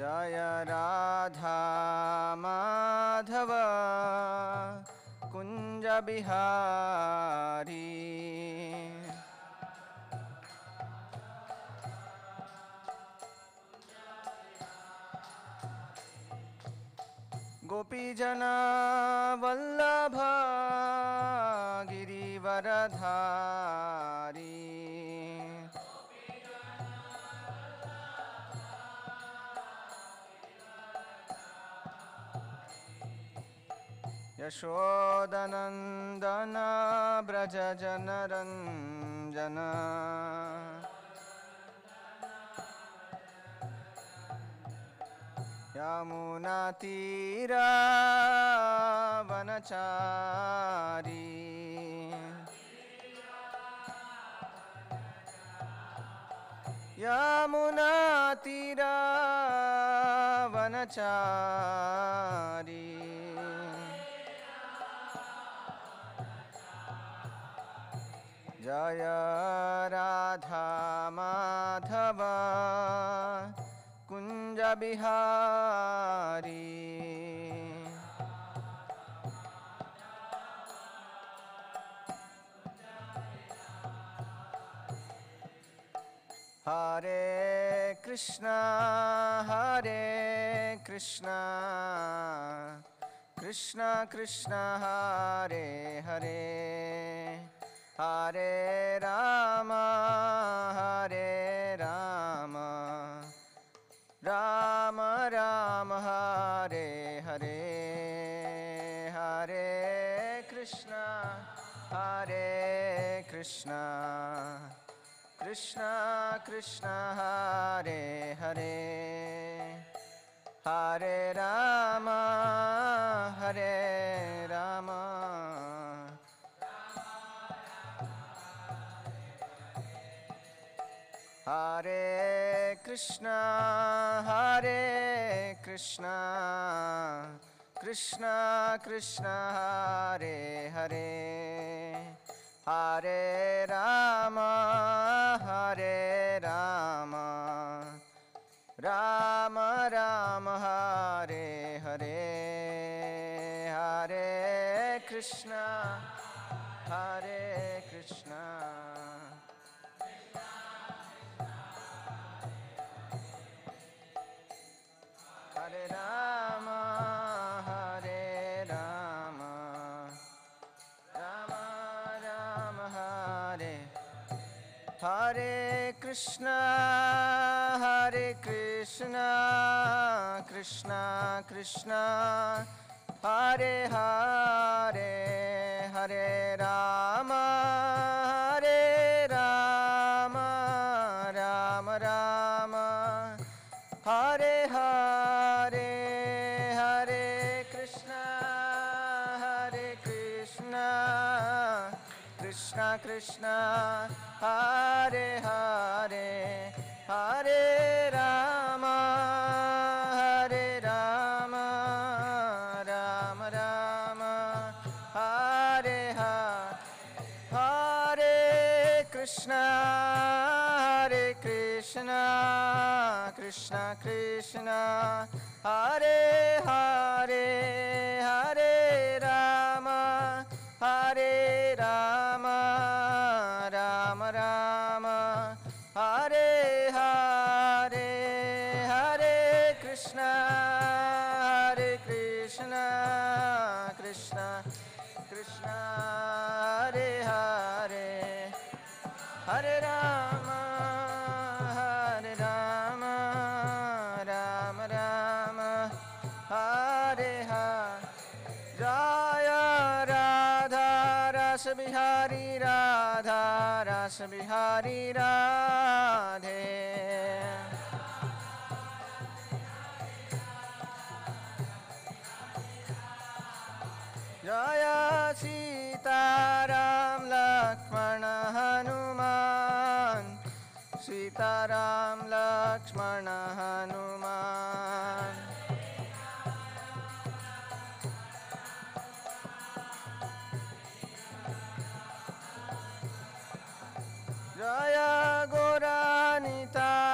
जय राधा माधव कुंज बिहारी। गोपीजना वल्लभ गिरिवरधारी। यशोदनंदन ब्रज जनरंजन। यमुना तीरा वनचारी। यमुना तीरा वनचारी। जय राधा माधव कुंज बिहारी। हरे कृष्णा कृष्णा कृष्णा हरे हरे, हरे राम राम राम हरे हरे। हरे कृष्णा कृष्णा कृष्णा हरे हरे, हरे राम हरे कृष्णा कृष्णा कृष्णा हरे हरे, हरे राम राम राम हरे हरे। हरे कृष्णा हरे राम राम राम हरे। हरे कृष्णा कृष्णा कृष्णा हरे हरे, हरे राम राम राम हरे हरे। हरे कृष्णा कृष्णा कृष्णा हरे हरे, हरे राम राम राम हरे हरे। हरे कृष्णा कृष्णा कृष्णा हरे हरे, हरे राम राम राम हरे हरे। हरे कृष्णा कृष्णा कृष्णा हरे हरे, हरे राम राम राम हरे हरे। जय राधा रस बिहारी राधे। जय सीताराम लक्ष्मण हनुमान, सीताराम लक्ष्मण हनुमान। जय Gaur Nitai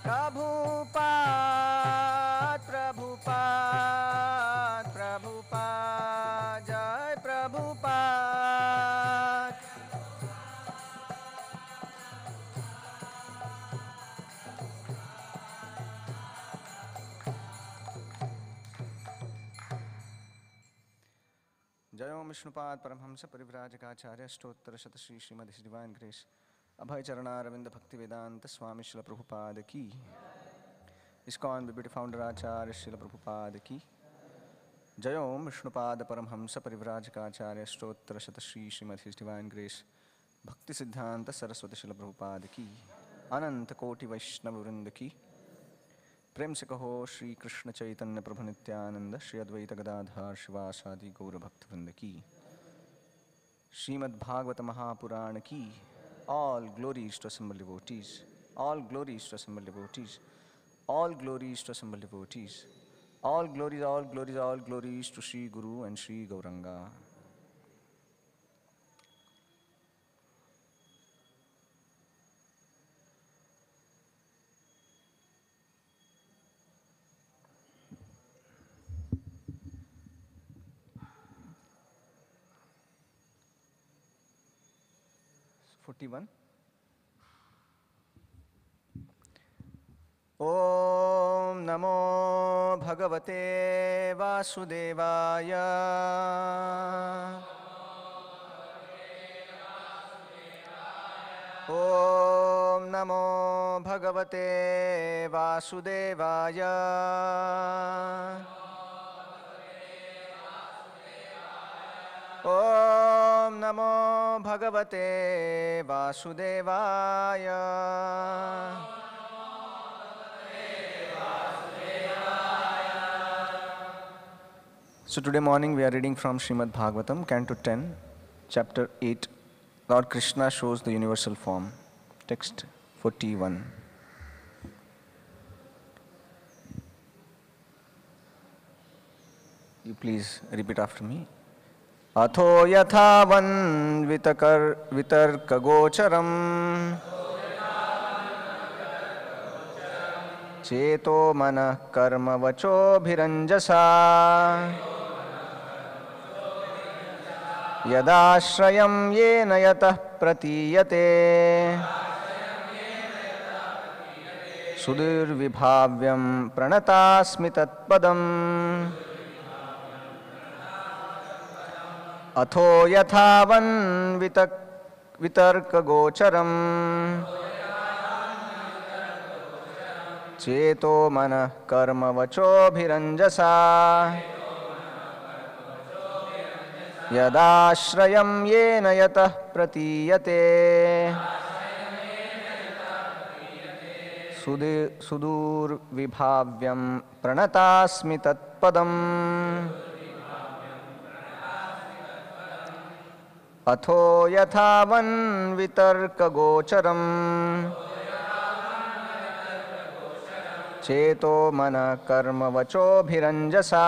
Prabhupada, Prabhupada, Prabhupada, Jai Prabhupada. Jai Om Vishnupad Paramhamsa Parivrajakaacharya Stottra Shata Shri Srimad His Divine Grace Abhay Charana Ravinda Bhakti Vedanta Swami Srila Prabhupada Ki ISKCON Deputy Founder Acharya Srila Prabhupada Ki Jai Om Vishnupad Paramhamsa Parivrajakaacharya Stottra Shata Shri Srimad His Divine Grace Bhakti Siddhanta Saraswati Srila Prabhupada Ki Ananta Koti Vaishnava Vrinda Ki प्रेम से कहो श्री कृष्ण चैतन्य प्रभु नित्यानंद श्री अद्वैत गदाधर शिवासादि गौर भक्त वृंद की श्रीमद् भागवत महापुराण की all glories to assembled devotees, all glories to assembled devotees, all glories to assembled devotees, all glories, all glories, all glories to Sri Guru and Sri Gauranga. Om Namo Bhagavate Vasudevaya. Om Namo Bhagavate Vasudevaya. Om Namo Bhagavate Vasudevaya. So today morning we are reading from Srimad Bhagavatam, Canto 10, Chapter 8. Lord Krishna shows the universal form. Text 41. You please repeat after me. Atho yathavan vitarka gocharam cheto manah karma vacho bhiranjasa yadashrayam yena yatah pratiyate sudir vibhavyam pranatasmi tatpadam Atho yathavan vitarka gocharam cheto manah karma vacho bhiranjasa yadashrayam yena yatah pratiyate sudur vibhavyam pranatasmi tatpadam Atho yathavan vitarka gocharam cheto mana karma vacho bhiranjasa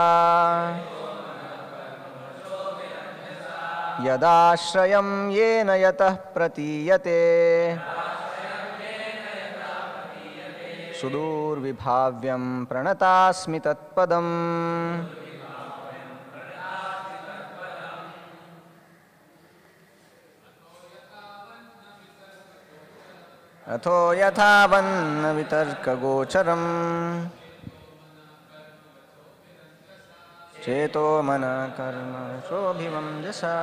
yadashrayam yena yatah pratiyate sudur vibhavyam pranatasmi tatpadam Atho yathavan vitarka gocharam cheto mana karma shobhivam jasa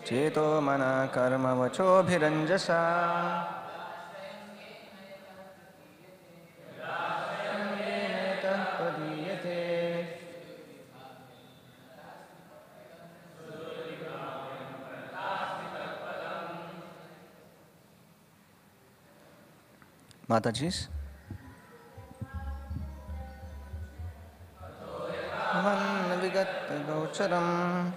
Cheto mana karma vacho bhiranjasa. Mataji's. Man vigat gocharam.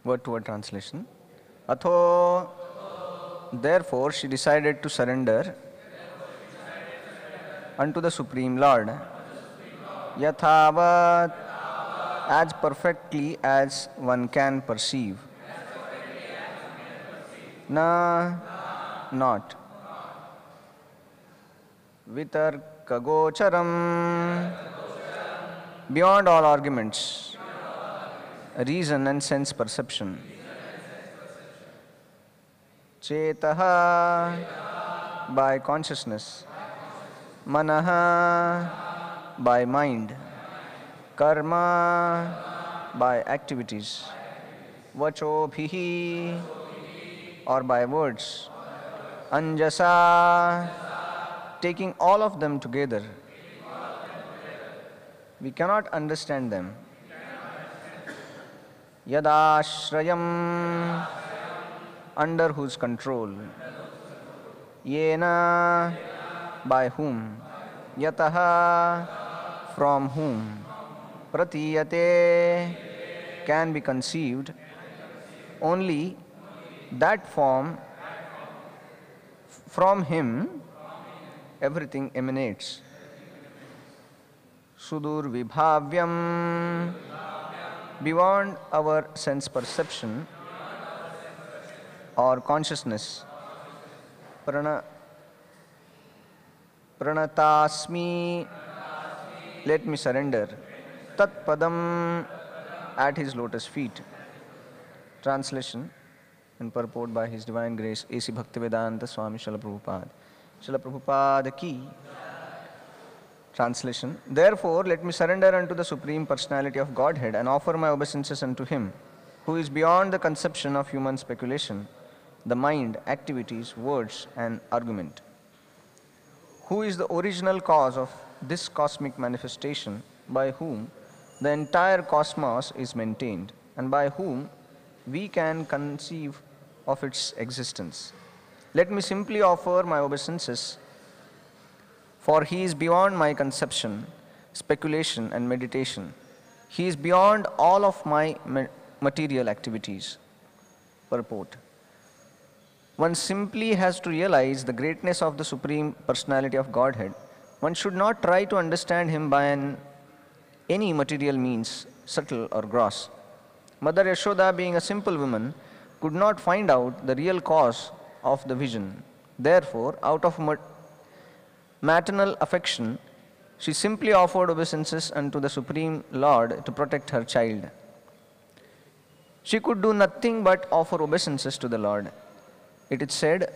Word-to-word translation. Atho, therefore she decided to surrender unto the Supreme Lord. Yathavat, as perfectly as one can perceive. Na, not. Vitarkagocharam, beyond all arguments, reason and sense perception. Chetaha, by consciousness. Manaha, by mind. Karma, by activities. Vachobhihi, or by words. Anjasa, taking all of them together. We cannot understand them. Yadashrayam, under whose control. Yena, by whom. Yataha, from whom. Pratiyate, can be conceived. Only that form, from him, everything emanates. Sudur vibhavyam, beyond our sense perception or consciousness. Pranatasmi, let me surrender. Tat padam, at his lotus feet. Translation and purport by His Divine Grace A.C. Bhaktivedanta Swami Srila Prabhupada. Srila Prabhupada ki. Translation. Therefore, let me surrender unto the Supreme Personality of Godhead and offer my obeisances unto Him, who is beyond the conception of human speculation, the mind, activities, words, and argument. Who is the original cause of this cosmic manifestation, by whom the entire cosmos is maintained, and by whom we can conceive of its existence. Let me simply offer my obeisances, for He is beyond my conception, speculation, and meditation. He is beyond all of my material activities. Purport. One simply has to realize the greatness of the Supreme Personality of Godhead. One should not try to understand Him by any material means, subtle or gross. Mother Yashoda, being a simple woman, could not find out the real cause of the vision. Therefore, out of maternal affection, she simply offered obeisances unto the Supreme Lord to protect her child. She could do nothing but offer obeisances to the Lord. It is said,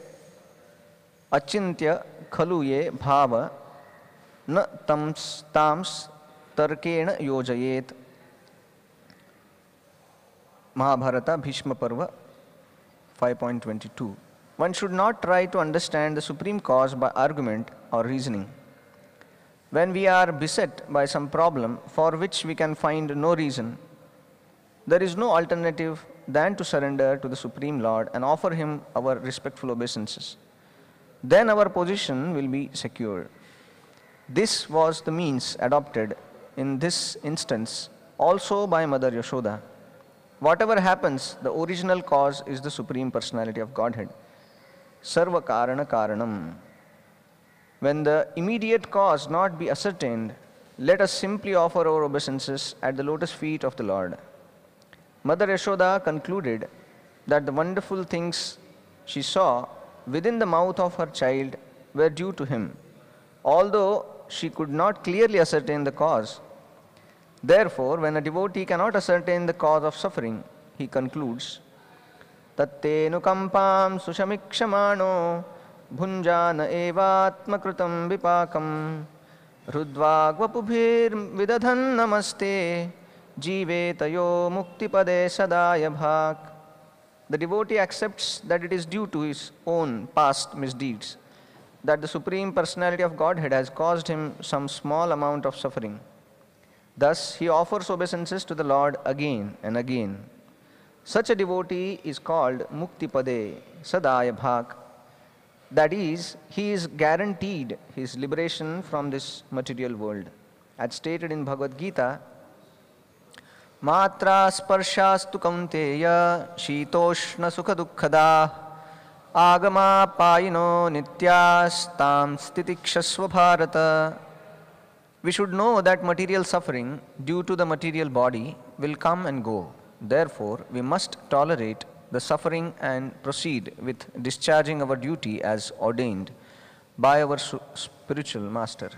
Achintya khalu ye bhava na tams tarkena yojayet. Mahabharata Bhishma Parva 5.22. One should not try to understand the supreme cause by argument or reasoning. When we are beset by some problem for which we can find no reason, there is no alternative than to surrender to the Supreme Lord and offer Him our respectful obeisances. Then our position will be secure. This was the means adopted in this instance also by Mother Yashoda. Whatever happens, the original cause is the Supreme Personality of Godhead. Sarva Karana Karanam. When the immediate cause not be ascertained, let us simply offer our obeisances at the lotus feet of the Lord. Mother Yashoda concluded that the wonderful things she saw within the mouth of her child were due to Him. Although she could not clearly ascertain the cause. Therefore, when a devotee cannot ascertain the cause of suffering, he concludes, Tatte nukampam sushamikshamano bhunjana evatmakrutam vipakam hrudvagvapubhir vidadhan namaste jivetayo muktipade sadaya bhak. The devotee accepts that it is due to his own past misdeeds that the Supreme Personality of Godhead has caused him some small amount of suffering. Thus, he offers obeisances to the Lord again and again. Such a devotee is called Muktipade Sadaya Bhak. That is, he is guaranteed his liberation from this material world. As stated in Bhagavad Gita, Matra sparshastu kaunteya shitoshna sukha dukkhada agama payino nityas tam stitikshasva bharata. We should know that material suffering due to the material body will come and go. Therefore, we must tolerate the suffering and proceed with discharging our duty as ordained by our spiritual master.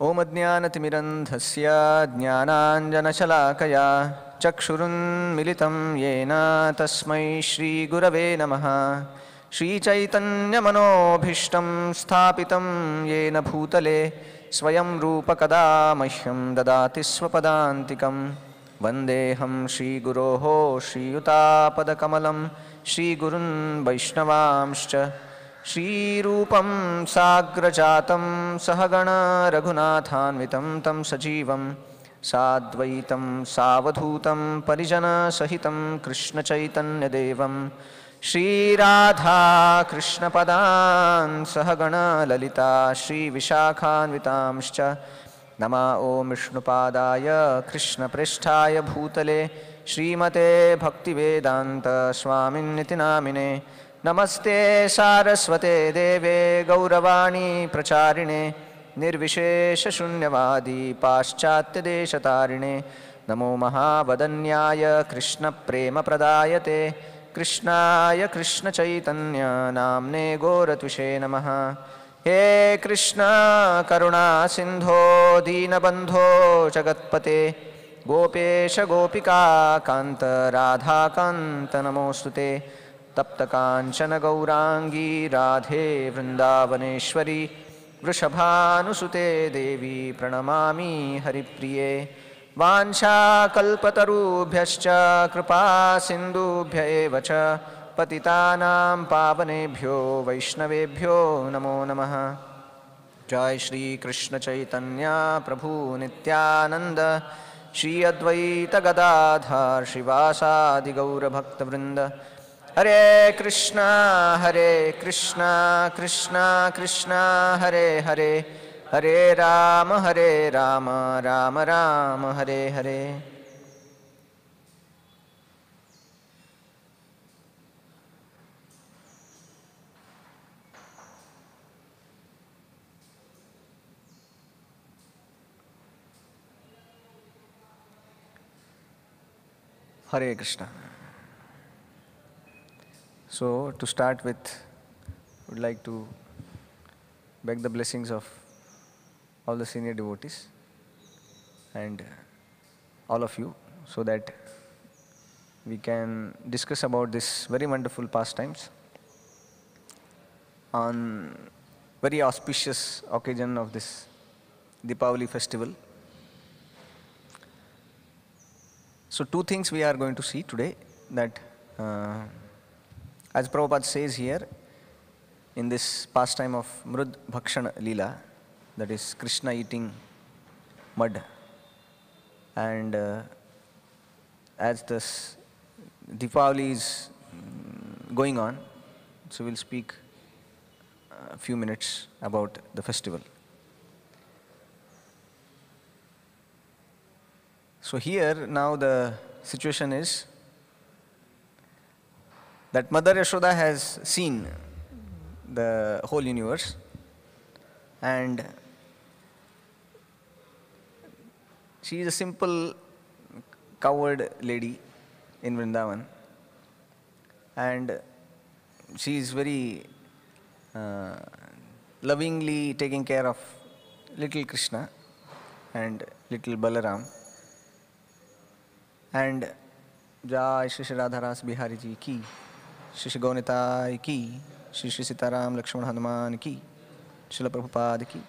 Om Ajnanatimirandhasya Jnananjanashalakaya Chakshurun Militam Yena Tasmai Shri Gurave Namaha Shri Chaitanya Manobhishtam Sthapitam Yena Bhutale Swayam Rupa Kada Mahyam Dadati Swapadantikam Vandeham Shri Guroho Shri Yutapada Kamalam Shri Gurun Vaishnavamscha Shri Rupam Sagrajatam Sahagana Raghunathanvitam Tam Sajivam Sadvaitam Savadhutam Parijana Sahitam Krishna Chaitanya Devam Shri Radha Krishna Padan Sahagana Lalita Shri Vishakhanvitamscha Nama Om Vishnupadaya Krishna Pristhaya Bhutale Srimate Bhaktivedanta Swamin Nitinamine Namaste Saraswate Deve Gauravani Pracharine Nirvishesha Shunyavadi Paschatya Deshatarine Namo Mahavadanyaya Krishna Prema Pradayate Krishnaya Krishna Chaitanya Namne Goratvishe Namaha He Krishna Karuna Sindho Dinabandho Jagatpate Gopesha Gopika Kanta Radha Kanta Namostute Tapta Kanchana Gaurangi Radhe Vrindavaneshwari Vrishabhanusute Devi Pranamami Haripriye Vansha Kalpatarubhyascha Kripa Sindubhya Evacha Patitanam Pavanebhyo Vaishnavebhyo Namo Namaha Jai Shri Krishna Chaitanya Prabhu Nityananda Shri Advaita Gadadhar Shivasadi Gaura Bhakta Vrinda Hare Krishna Krishna Krishna Hare Hare Hare Rama Rama Rama Hare Hare. Hare Krishna. So, to start with, I would like to beg the blessings of all the senior devotees and all of you so that we can discuss about this very wonderful pastimes on very auspicious occasion of this Deepavali festival. So two things we are going to see today, that as Prabhupada says here, in this pastime of Mrud Bhakshan Leela, that is Krishna eating mud, and as this Deepavali is going on, so we'll speak a few minutes about the festival. So here now the situation is that Mother Yashoda has seen the whole universe, and she is a simple cowherd lady in Vrindavan, and she is very lovingly taking care of little Krishna and little Balaram. And Jai Shri Shri Radharas Bihari Ji ki, Shri Shri Gaunitai ki, Shri Shri Sitaram Lakshman Hanuman ki, Srila Prabhupada ki.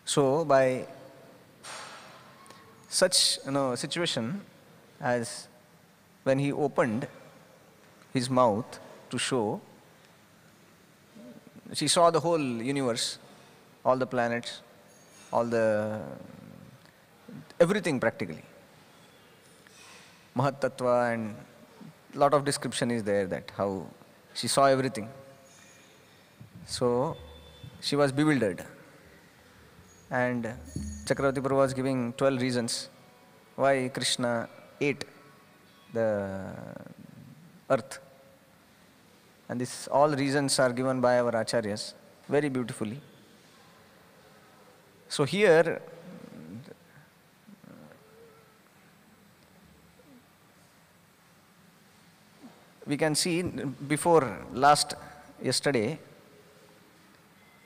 So by such situation as when he opened his mouth to show, she saw the whole universe, all the planets, everything practically. Mahat Tattva, and lot of description is there that how she saw everything. So she was bewildered. And Chakravarti Prabhu was giving 12 reasons why Krishna ate the earth. And this all reasons are given by our acharyas very beautifully. So here we can see before yesterday,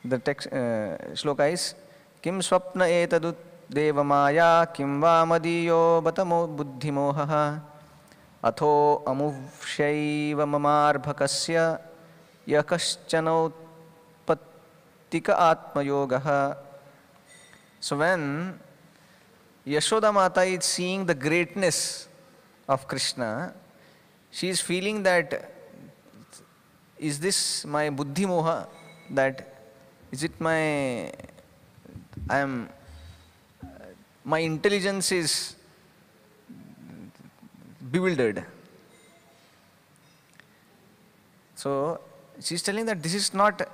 the text shloka is Kim swapna etadut deva maya kim va madiyo batamo buddhimohaha atho amuvshaiva mamarbhakasya yakaschanot pattika atmayogaha. So when Yashoda Mata is seeing the greatness of Krishna, she is feeling that, is this my buddhi moha? That is it my intelligence is bewildered. So she is telling that this is not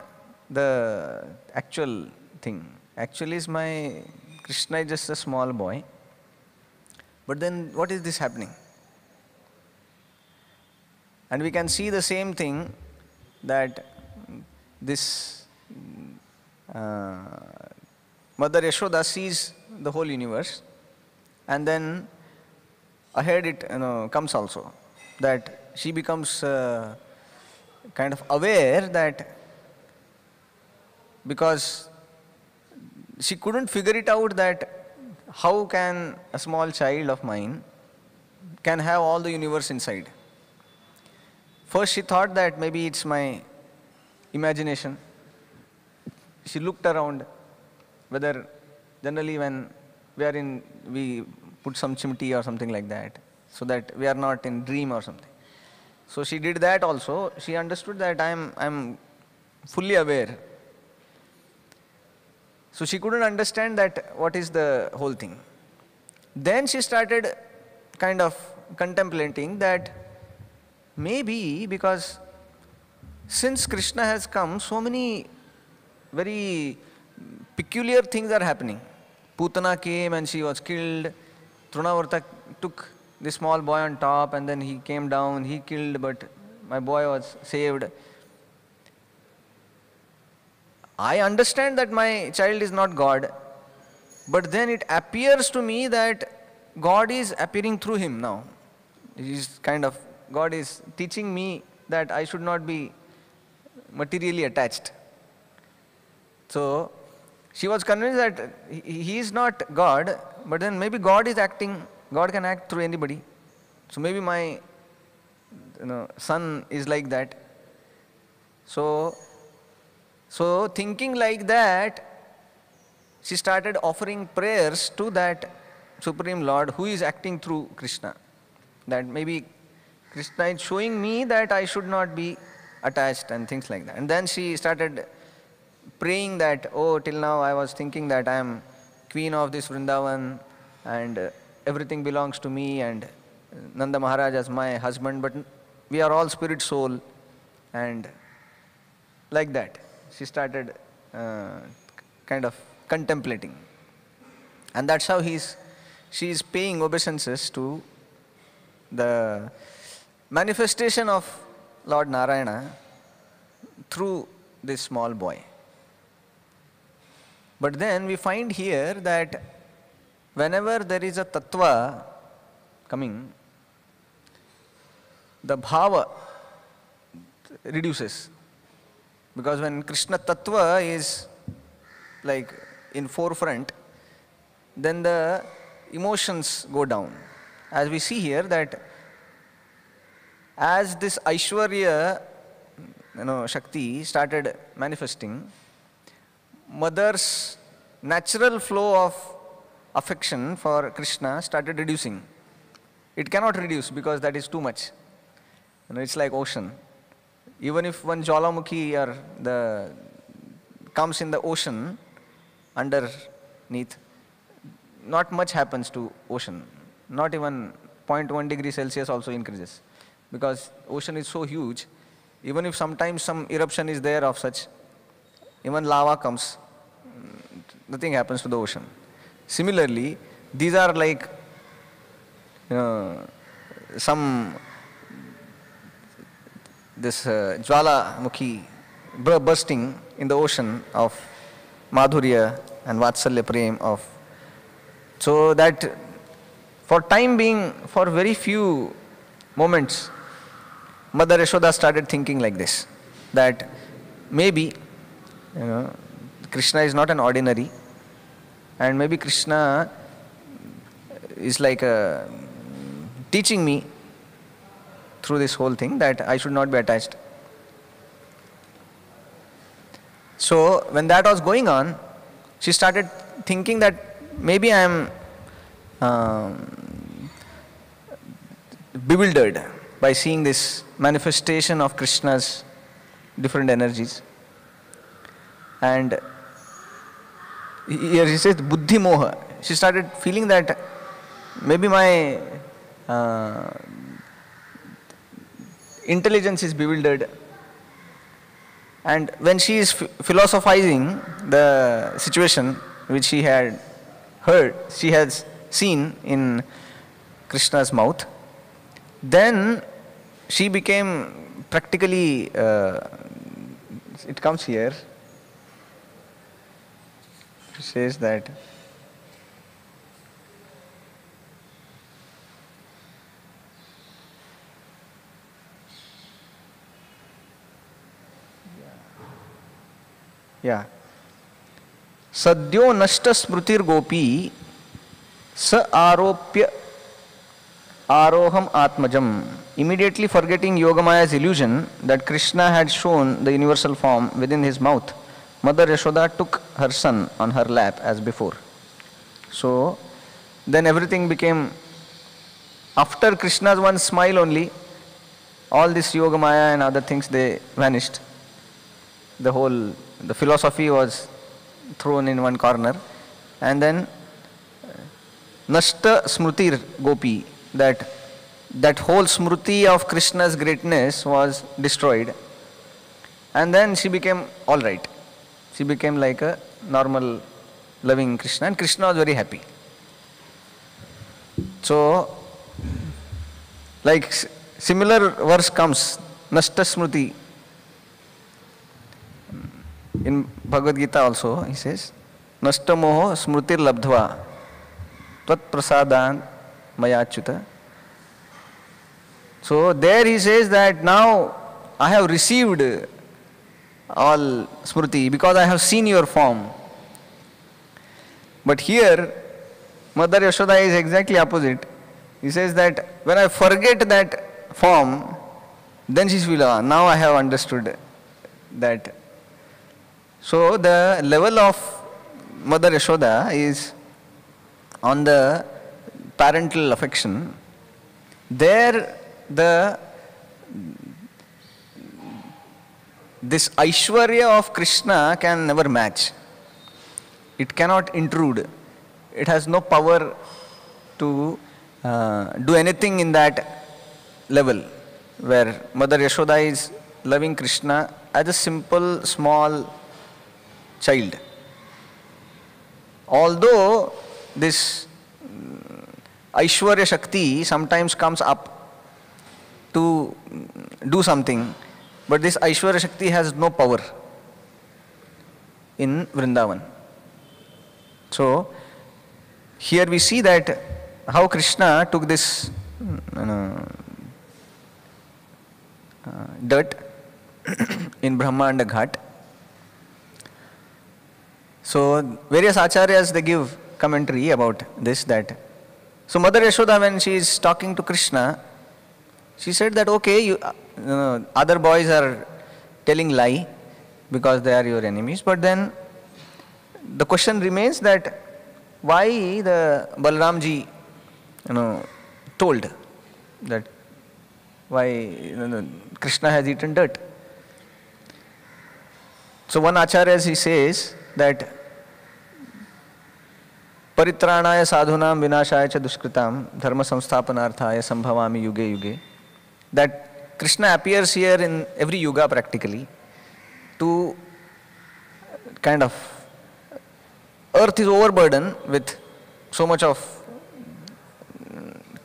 the actual thing. Actually, is my Krishna is just a small boy. But then what is this happening? And we can see the same thing, that this Mother Yashoda sees the whole universe, and then ahead it comes also, that she becomes kind of aware that, because she couldn't figure it out, that how can a small child of mine can have all the universe inside. First she thought that maybe it's my imagination. She looked around, whether generally when we put some chimti or something like that, so that we are not in dream or something. So she did that also. She understood that I'm fully aware. So she couldn't understand that what is the whole thing. Then she started kind of contemplating that maybe because since Krishna has come, so many very peculiar things are happening. Putana came and she was killed. Trunavarta took the small boy on top and then he came down, he killed, but my boy was saved. I understand that my child is not God, but then it appears to me that God is appearing through him now. God is teaching me that I should not be materially attached. So she was convinced that he is not God, but then maybe God is acting, God can act through anybody. So maybe my son is like that. So thinking like that, she started offering prayers to that Supreme Lord who is acting through Krishna. That maybe Krishna is showing me that I should not be attached and things like that. And then she started praying that, oh, till now I was thinking that I am queen of this Vrindavan and everything belongs to me and Nanda Maharaj as my husband, but we are all spirit soul, and like that. She started kind of contemplating. And that's how she is paying obeisances to the manifestation of Lord Narayana through this small boy. But then we find here that whenever there is a tattva coming, the bhava reduces. Because when Krishna Tattva is like in forefront, then the emotions go down. As we see here that as this Aishwarya, Shakti started manifesting, mother's natural flow of affection for Krishna started reducing. It cannot reduce because that is too much. It's like ocean. Even if one Jwalamukhi or comes in the ocean underneath, not much happens to ocean. Not even 0.1 degree Celsius also increases. Because ocean is so huge, even if sometimes some eruption is there of such, even lava comes, nothing happens to the ocean. Similarly, these are like this Jwalamukhi bursting in the ocean of Madhurya and Vatsalya Prem of. So that for time being, for very few moments, Mother Yashoda started thinking like this, that maybe Krishna is not an ordinary, and maybe Krishna is like teaching me through this whole thing that I should not be attached. So when that was going on, she started thinking that maybe I am bewildered by seeing this manifestation of Krishna's different energies. And here she says buddhi moha. She started feeling that maybe my intelligence is bewildered. And when she is philosophizing the situation which she had heard, she has seen in Krishna's mouth, then she became practically, it comes here, it says that Sadyo nashta smrutir gopi sa aropya aroham atmajam. Immediately forgetting Yogamaya's illusion that Krishna had shown the universal form within his mouth, Mother Yashoda took her son on her lap as before. So then everything became, after Krishna's one smile only, all this Yogamaya and other things, they vanished. The philosophy was thrown in one corner, and then Nashta Smrutir Gopi, that whole smruti of Krishna's greatness was destroyed, and then she became all right. She became like a normal loving Krishna, and Krishna was very happy. So, like similar verse comes, Nashta Smruti. In Bhagavad Gita also, he says, Nashta moho smrutir labdhva tvat prasadan mayachyuta. So there he says that now I have received all smruti because I have seen your form. But here, Mother Yashoda is exactly opposite. He says that when I forget that form, then she will, now I have understood that. So the level of Mother Yashoda is on the parental affection. There this Aishwarya of Krishna can never match. It cannot intrude. It has no power to do anything in that level where Mother Yashoda is loving Krishna as a simple, small child. Although this Aishwarya Shakti sometimes comes up to do something, but this Aishwarya Shakti has no power in Vrindavan. So here we see that how Krishna took this dirt in Brahmanda Ghat. So various acharyas, they give commentary about this, that so Mother Yashoda, when she is talking to Krishna, she said that okay, other boys are telling lie because they are your enemies, but then the question remains that why the Balramji told that why Krishna has eaten dirt. So one acharya, he says that Paritranaya sadhunam vinashaya cha dushkritam dharma samsthapanarthaya sambhavami yuge yuge. That Krishna appears here in every yuga practically to kind of, earth is overburdened with so much of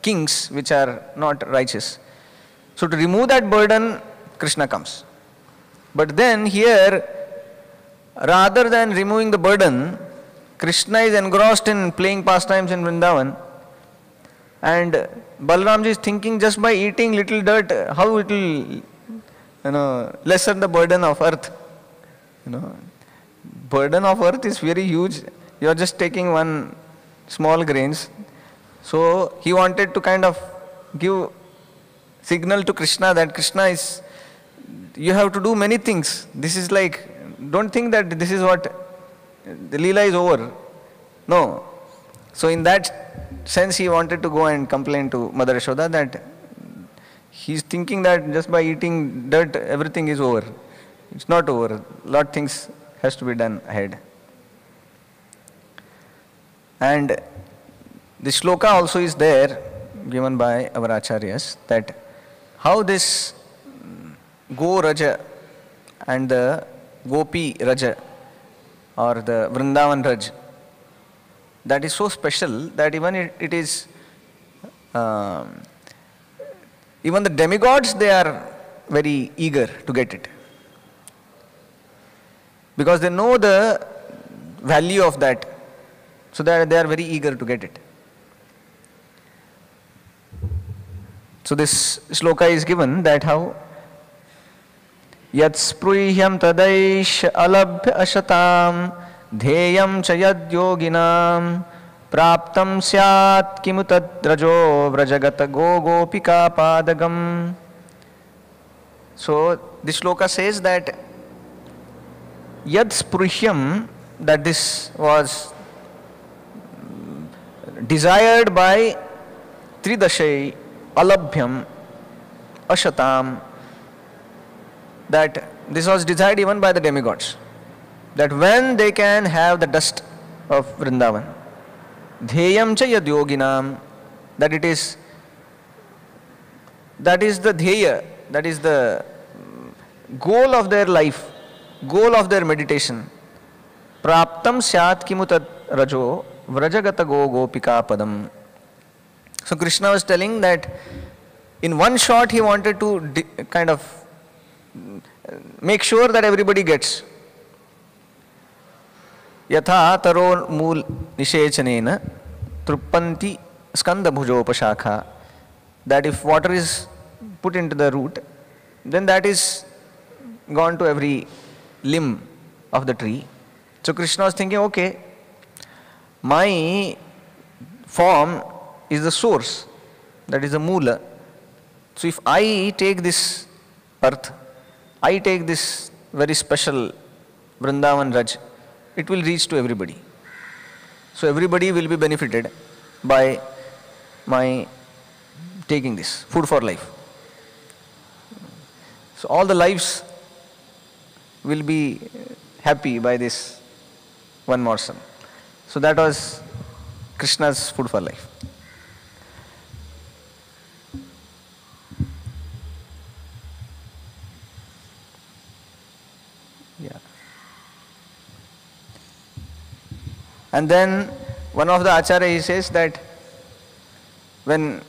kings which are not righteous. So to remove that burden, Krishna comes. But then here, rather than removing the burden, Krishna is engrossed in playing pastimes in Vrindavan, and Balramji is thinking just by eating little dirt, how it will lessen the burden of earth. Burden of earth is very huge. You are just taking one small grains. So he wanted to kind of give signal to Krishna that Krishna is, you have to do many things. This is like, don't think that this is what, the Leela is over. No. So in that sense he wanted to go and complain to Mother Yashoda that he's thinking that just by eating dirt everything is over. It's not over. Lot of things has to be done ahead. And the shloka also is there, given by our acharyas, that how this Go Raja and the Gopi Raja or the Vrindavan Raj, that is so special that even it is, even the demigods, they are very eager to get it. Because they know the value of that, so that they are very eager to get it. So this shloka is given that how Yat spruhyam tadaish alabhya ashatam dheyam cha yad yoginam praptam syat kimutad rajo vrajagata go gopika padagam. So this shloka says that yad spruhyam, that this was desired by Tridashai alabhyam ashatam, that this was desired even by the demigods, that when they can have the dust of Vrindavan, dheyam cha yad yoginam, that it is, that is the dheya, that is the goal of their life, goal of their meditation. Praptam syat kimutad rajo vrajagata go gopika padam. So Krishna was telling that in one shot he wanted to kind of make sure that everybody gets. Yatha taro mool nishechanena truppanti skanda bhujopashakha. That if water is put into the root, then that is gone to every limb of the tree. So Krishna was thinking, okay, my form is the source, that is the moola. So if I take this earth, I take this very special Vrindavan Raj, it will reach to everybody. So everybody will be benefited by my taking this, food for life. So all the lives will be happy by this one morsel. So that was Krishna's food for life. Yeah. And then one of the acharya, he says that when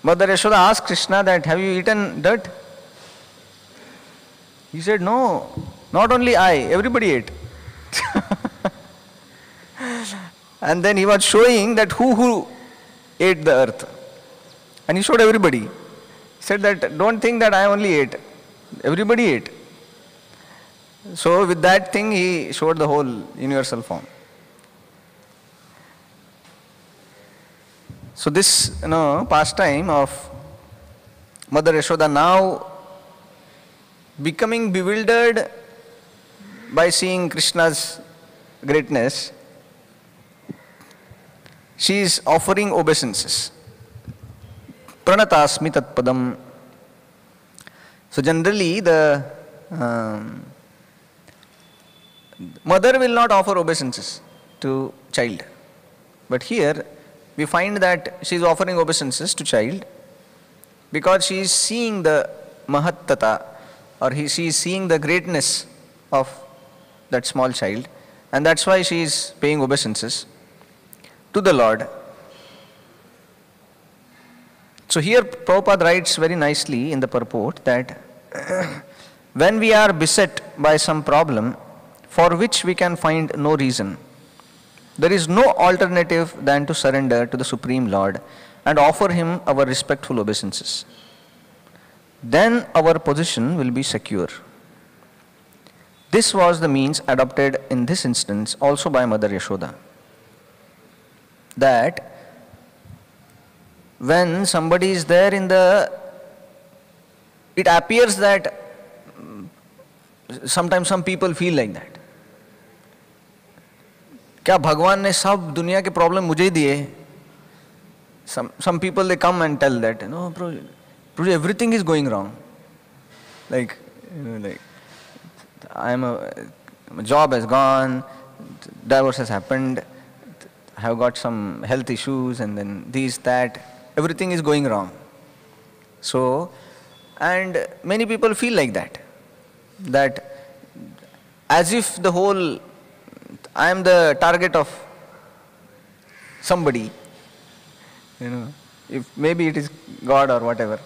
Mother Yashoda asked Krishna that, have you eaten dirt? He said, no, not only I, everybody ate. And then he was showing that who ate the earth. And he showed everybody. Said that, don't think that I only ate. Everybody ate. So with that thing, he showed the whole universal form. So this, pastime of Mother Yashoda now becoming bewildered by seeing Krishna's greatness, she is offering obeisances. Pranatasmi tatpadam. So generally the mother will not offer obeisances to child. But here we find that she is offering obeisances to child because she is seeing the mahattata, or she is seeing the greatness of that small child, and that's why she is paying obeisances to the Lord. So here Prabhupada writes very nicely in the purport that when we are beset by some problem for which we can find no reason, there is no alternative than to surrender to the Supreme Lord and offer Him our respectful obeisances. Then our position will be secure. This was the means adopted in this instance also by Mother Yashoda. That when somebody is there it appears that sometimes some people feel like that. क्या भगवान ने सब दुनिया के problem मुझे ही दिए? Some people they come and tell that, no, Prabhuji, everything is going wrong. Like my job has gone, divorce has happened, I have got some health issues, and then this, that, everything is going wrong. So, and many people feel like that as if the whole, I am the target of somebody, if maybe it is God or whatever.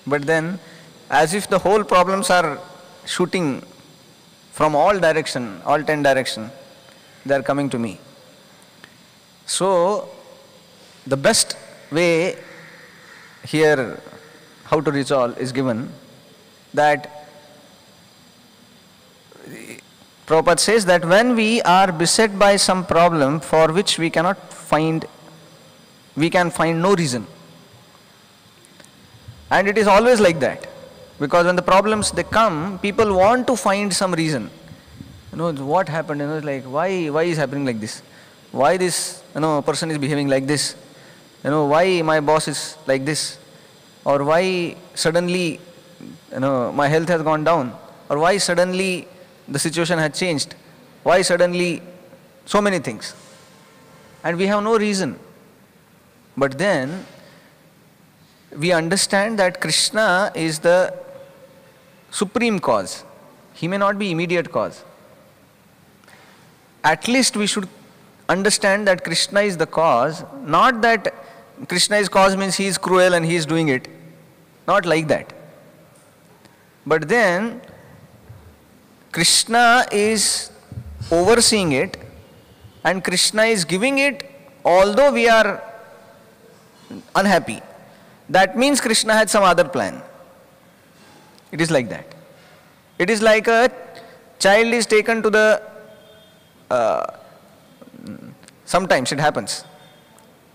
But then, as if the whole problems are shooting from all 10 direction, they are coming to me. So, the best way here, how to resolve, is given that Prabhupada says that when we are beset by some problem for which we can find no reason. And it is always like that. Because when the problems they come, people want to find some reason. What happened? Like why is happening like this? Why this person is behaving like this? Why my boss is like this? Or why suddenly my health has gone down? Or why suddenly the situation had changed? Why suddenly so many things? And we have no reason. But then we understand that Krishna is the supreme cause. He may not be immediate cause. At least we should understand that Krishna is the cause, not that Krishna is cause means he is cruel and he is doing it. Not like that. But then Krishna is overseeing it and Krishna is giving it although we are unhappy. That means Krishna had some other plan. It is like that. It is like a child is taken to the, sometimes it happens,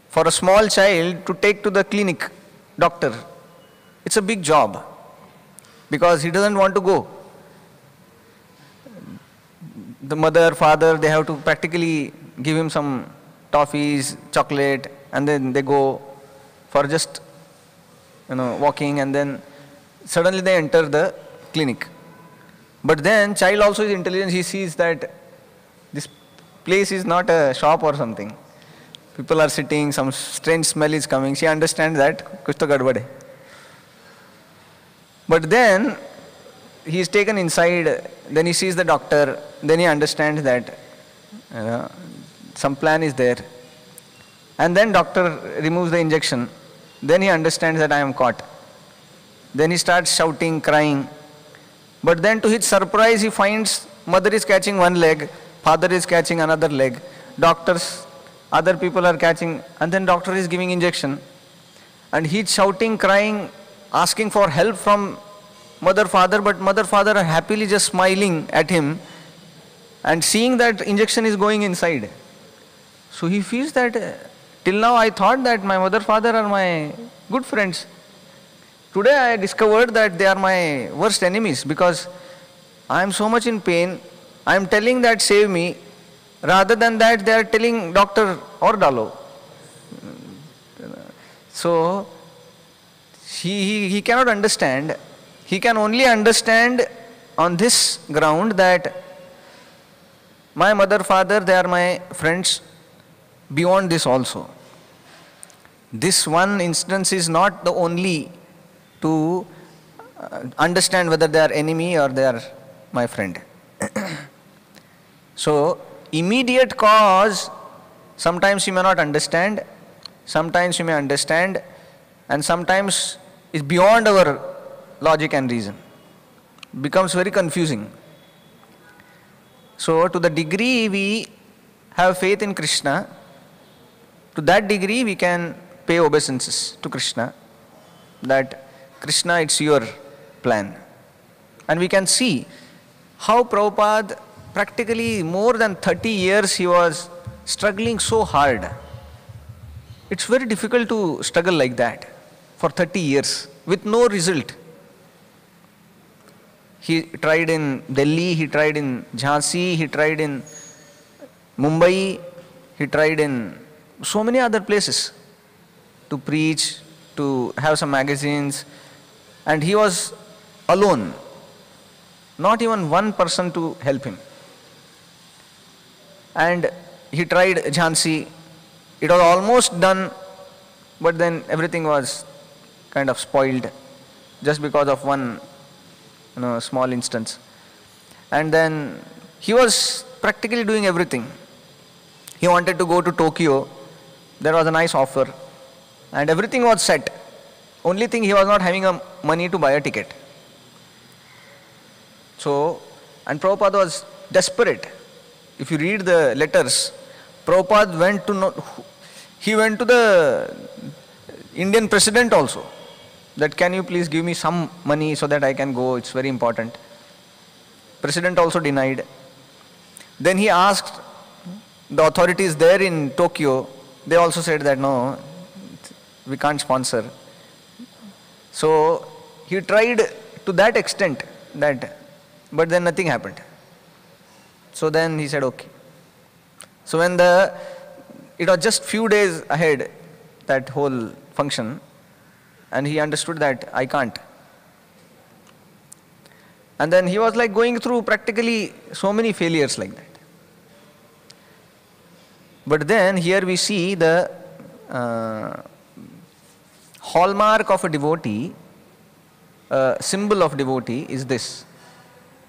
for a small child to take to the clinic, doctor, it's a big job because he doesn't want to go. The mother, father, they have to practically give him some toffees, chocolate, and then they go for just walking, and then suddenly they enter the clinic. But then child also is intelligent. He sees that this place is not a shop or something. People are sitting, some strange smell is coming. She understands that kuch to gadbad hai. But then he is taken inside, then he sees the doctor, then he understands that some plan is there. And then doctor removes the injection. Then he understands that I am caught. Then he starts shouting, crying. But then to his surprise he finds mother is catching one leg, father is catching another leg, doctors, other people are catching, and then doctor is giving injection. And he is shouting, crying, asking for help from mother, father, but mother, father are happily just smiling at him and seeing that injection is going inside. So he feels that till now I thought that my mother, father are my good friends. Today I discovered that they are my worst enemies, because I am so much in pain. I am telling that save me, rather than that they are telling doctor or dalo. So he cannot understand. He can only understand on this ground that my mother, father, they are my friends. Beyond this also, this one instance is not the only to understand whether they are enemy or they are my friend. So immediate cause, sometimes you may not understand, sometimes you may understand, and sometimes is beyond our logic and reason. Becomes very confusing. So to the degree we have faith in Krishna, to that degree we can pay obeisances to Krishna, that Krishna, it's your plan. And we can see how Prabhupada, practically more than 30 years he was struggling so hard. It's very difficult to struggle like that for 30 years with no result. He tried in Delhi, he tried in Jhansi, he tried in Mumbai, he tried in so many other places to preach, to have some magazines, and he was alone. Not even one person to help him. And he tried Jhansi. It was almost done, but then everything was kind of spoiled just because of one small instance. And then he was practically doing everything. He wanted to go to Tokyo. There was a nice offer and everything was set. Only thing, he was not having money to buy a ticket. So, and Prabhupada was desperate. If you read the letters, Prabhupada went to the Indian president also, that can you please give me some money so that I can go, it's very important. President also denied. Then he asked the authorities there in Tokyo, they also said that no, we can't sponsor. So he tried to that extent, but then nothing happened. So then he said okay. So when it was just few days ahead, that whole function, and he understood that I can't. And then he was like going through practically so many failures like that. But then here we see the hallmark of a devotee, symbol of devotee is this,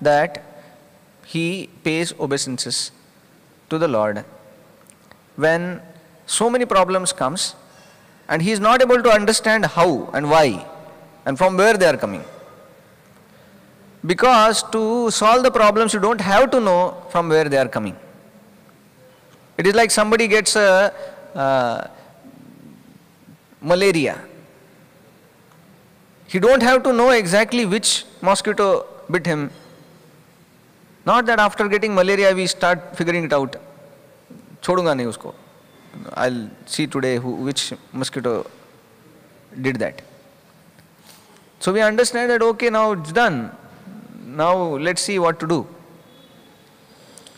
that he pays obeisances to the Lord. When so many problems comes and he is not able to understand how and why and from where they are coming. Because to solve the problems you don't have to know from where they are coming. It is like somebody gets a malaria. He don't have to know exactly which mosquito bit him. Not that after getting malaria we start figuring it out. Chodunga nahi usko. I'll see today which mosquito did that. So we understand that okay, now it's done. Now let's see what to do.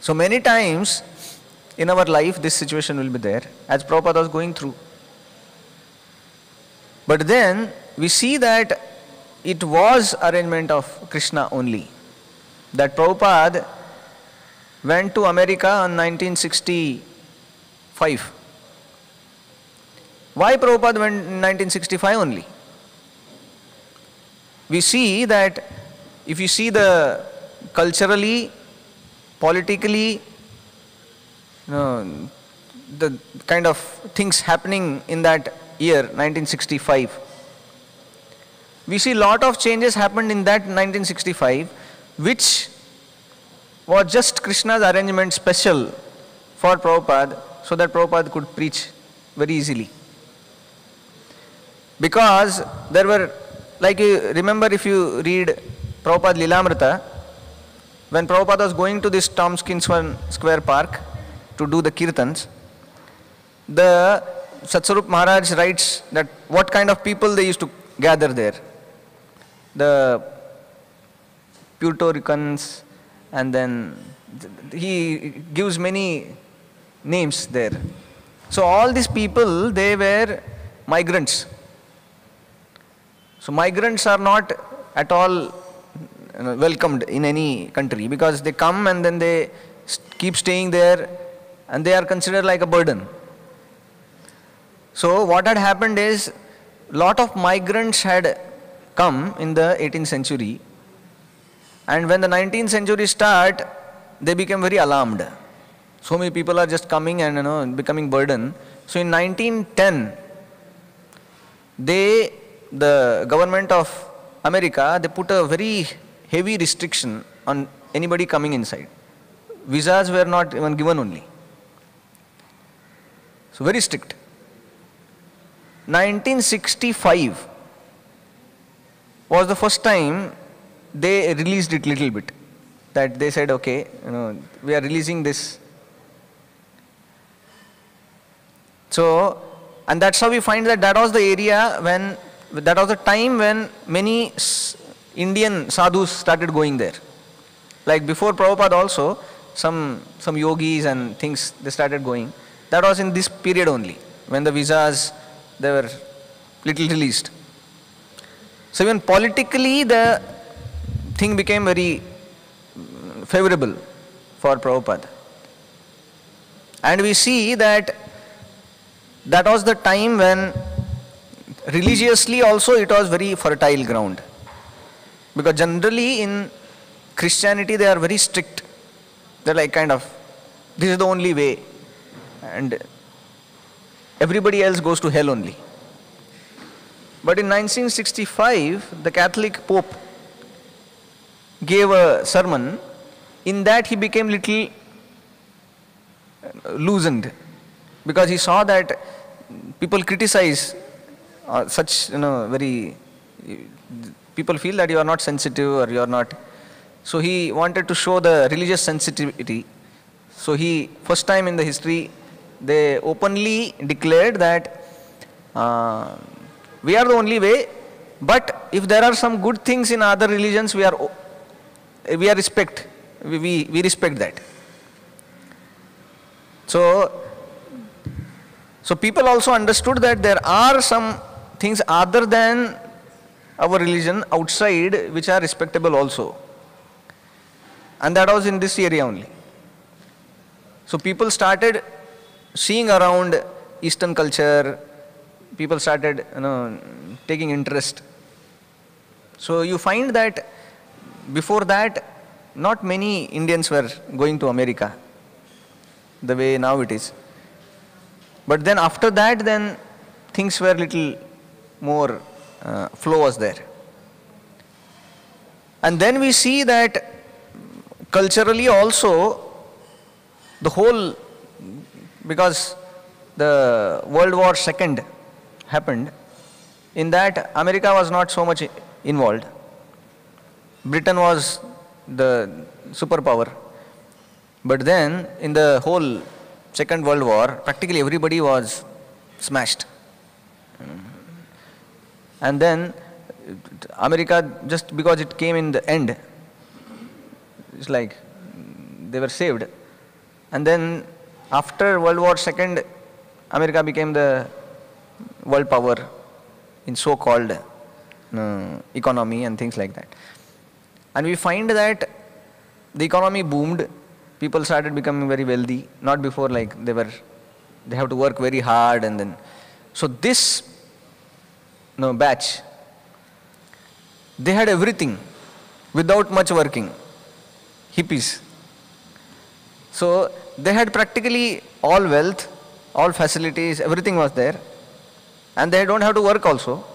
So many times in our life this situation will be there, as Prabhupada was going through. But then we see that it was arrangement of Krishna only. That Prabhupada went to America in 1965. Why Prabhupada went in 1965 only? We see that if you see the culturally, politically, the kind of things happening in that year, 1965, we see lot of changes happened in that 1965, which was just Krishna's arrangement special for Prabhupada, so that Prabhupada could preach very easily. Because there were like you remember if you read Prabhupada Lilamrita, when Prabhupada was going to this Tompkins Square Park to do the kirtans, the Satsarup Maharaj writes that what kind of people they used to gather there. The Puerto Ricans, and then he gives many names there. So all these people, they were migrants. So migrants are not at all welcomed in any country, because they come and then they keep staying there and they are considered like a burden. So what had happened is, lot of migrants had come in the 18th century, and when the 19th century started, they became very alarmed. So many people are just coming and becoming burden. So in 1910, the government of America, they put a very heavy restriction on anybody coming inside. Visas were not even given only. So very strict. 1965 was the first time they released it little bit. That they said, okay, we are releasing this. So, and that's how we find that was the area when, that was the time when many Indian sadhus started going there. Like before Prabhupada also, some yogis and things, they started going. That was in this period only, when the visas, they were little released. So even politically, the thing became very favorable for Prabhupada. And we see that was the time when religiously also it was very fertile ground. Because generally in Christianity they are very strict. They're like kind of, this is the only way, and everybody else goes to hell only. But in 1965, the Catholic Pope gave a sermon. In that he became little loosened, because he saw that people criticize such, very, people feel that you are not sensitive or you are not. So he wanted to show the religious sensitivity. So he, first time in the history, they openly declared that we are the only way, but if there are some good things in other religions, we respect that. So people also understood that there are some things other than our religion outside which are respectable also. And that was in this area only. So people started seeing around Eastern culture, people started taking interest. So you find that before that, not many Indians were going to America the way now it is. But then after that, then things were little more, flow was there. And then we see that culturally also, the whole, because the World War II happened, in that America was not so much involved. Britain was the superpower. But then in the whole Second World War, practically everybody was smashed. And then America, just because it came in the end, it's like they were saved. And then after World War II, America became the world power in so-called economy and things like that. And we find that the economy boomed, people started becoming very wealthy, not before like they have to work very hard and then. So this batch, they had everything without much working, hippies. So they had practically all wealth, all facilities, everything was there, and they don't have to work also.